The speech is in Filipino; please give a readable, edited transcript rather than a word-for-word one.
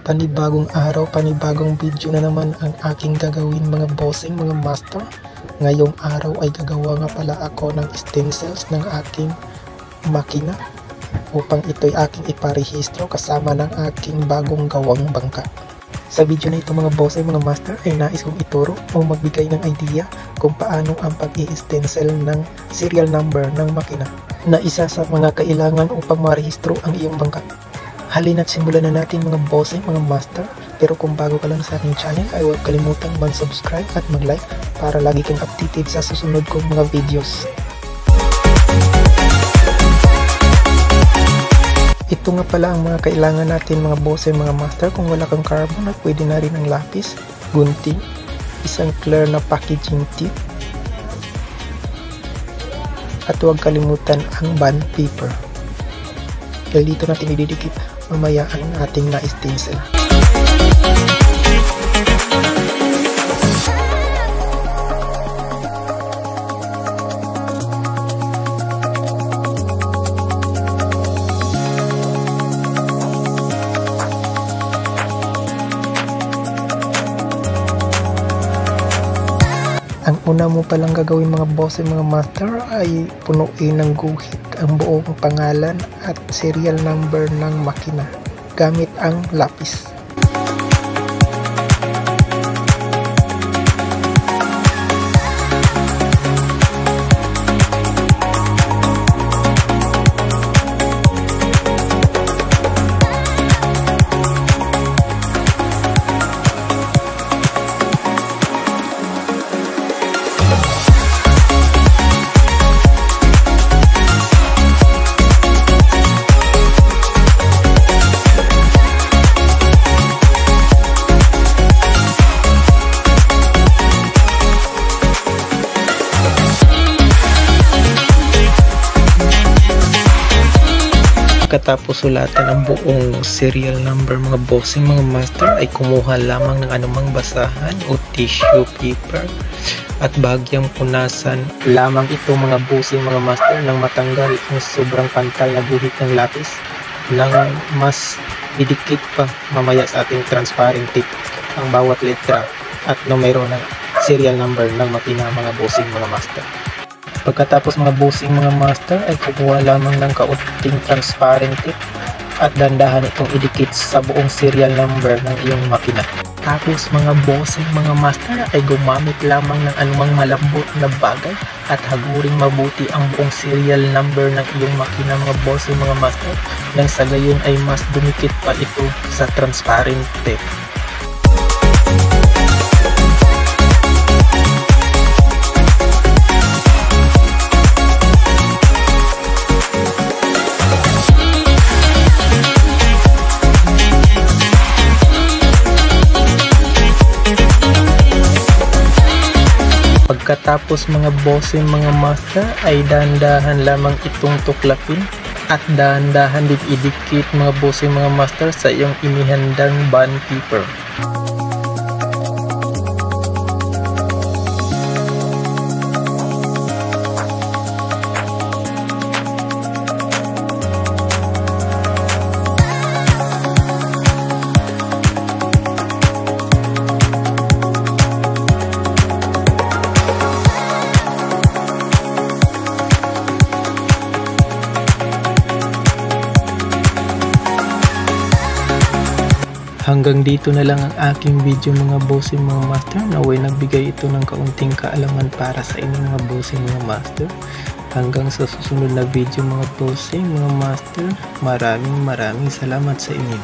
Panibagong araw, panibagong video na naman ang aking gagawin mga bossing, mga master. Ngayong araw ay gagawa nga pala ako ng stencils ng aking makina upang ito'y aking iparehistro kasama ng aking bagong gawang bangka. Sa video na ito mga bossing, mga master, ay nais kong ituro o magbigay ng idea kung paano ang pag-i-stencil ng serial number ng makina na isa sa mga kailangan upang marehistro ang iyong bangka. Halina't simulan na natin mga bossing, mga master. Pero kung bago ka lang sa aking channel ay huwag kalimutang mag-subscribe at mag-like para lagi kang updated sa susunod kong mga videos. Ito nga pala ang mga kailangan natin mga bossing, mga master. Kung wala kang carbon at pwede na rin ang lapis, gunting, isang clear na packaging tip, at huwag kalimutan ang bond paper. Dahil dito natin ididikit mamaya ang ating na-stencil. Ang una mo palang gagawin mga bossing, mga master, ay punuin ng guhit ang buong pangalan at serial number ng makina gamit ang lapis. Pagkatapos sulatan ang buong serial number mga bossing, mga master, ay kumuha lamang ng anumang basahan o tissue paper at bagyang punasan lamang ito mga bossing, mga master, nang matanggal ang sobrang pantal na guhit ng lapis nang mas didikit pa mamaya sa ating transparent tape ang bawat letra at numero ng serial number ng makina mga bossing, mga master. Pagkatapos mga bossing, mga master, ay kukuha lamang ng kaunting transparent tape at dandahan itong idikit sa buong serial number ng iyong makina. Tapos mga bossing, mga master, ay gumamit lamang ng anumang malambot na bagay at haguring mabuti ang buong serial number ng iyong makina mga bossing, mga master, nang sa gayon ay mas dumikit pa ito sa transparent tape. Pagkatapos mga bossing, mga master, ay dahan-dahan lamang itong tuklapin at dahan-dahan din idikit mga bossing, mga master, sa iyong inihandang bond paper. Hanggang dito na lang ang aking video mga bossing, mga master. Naway nagbigay ito ng kaunting kaalaman para sa inyong mga bossing, mga master. Hanggang sa susunod na video mga bossing, mga master. Maraming salamat sa inyo.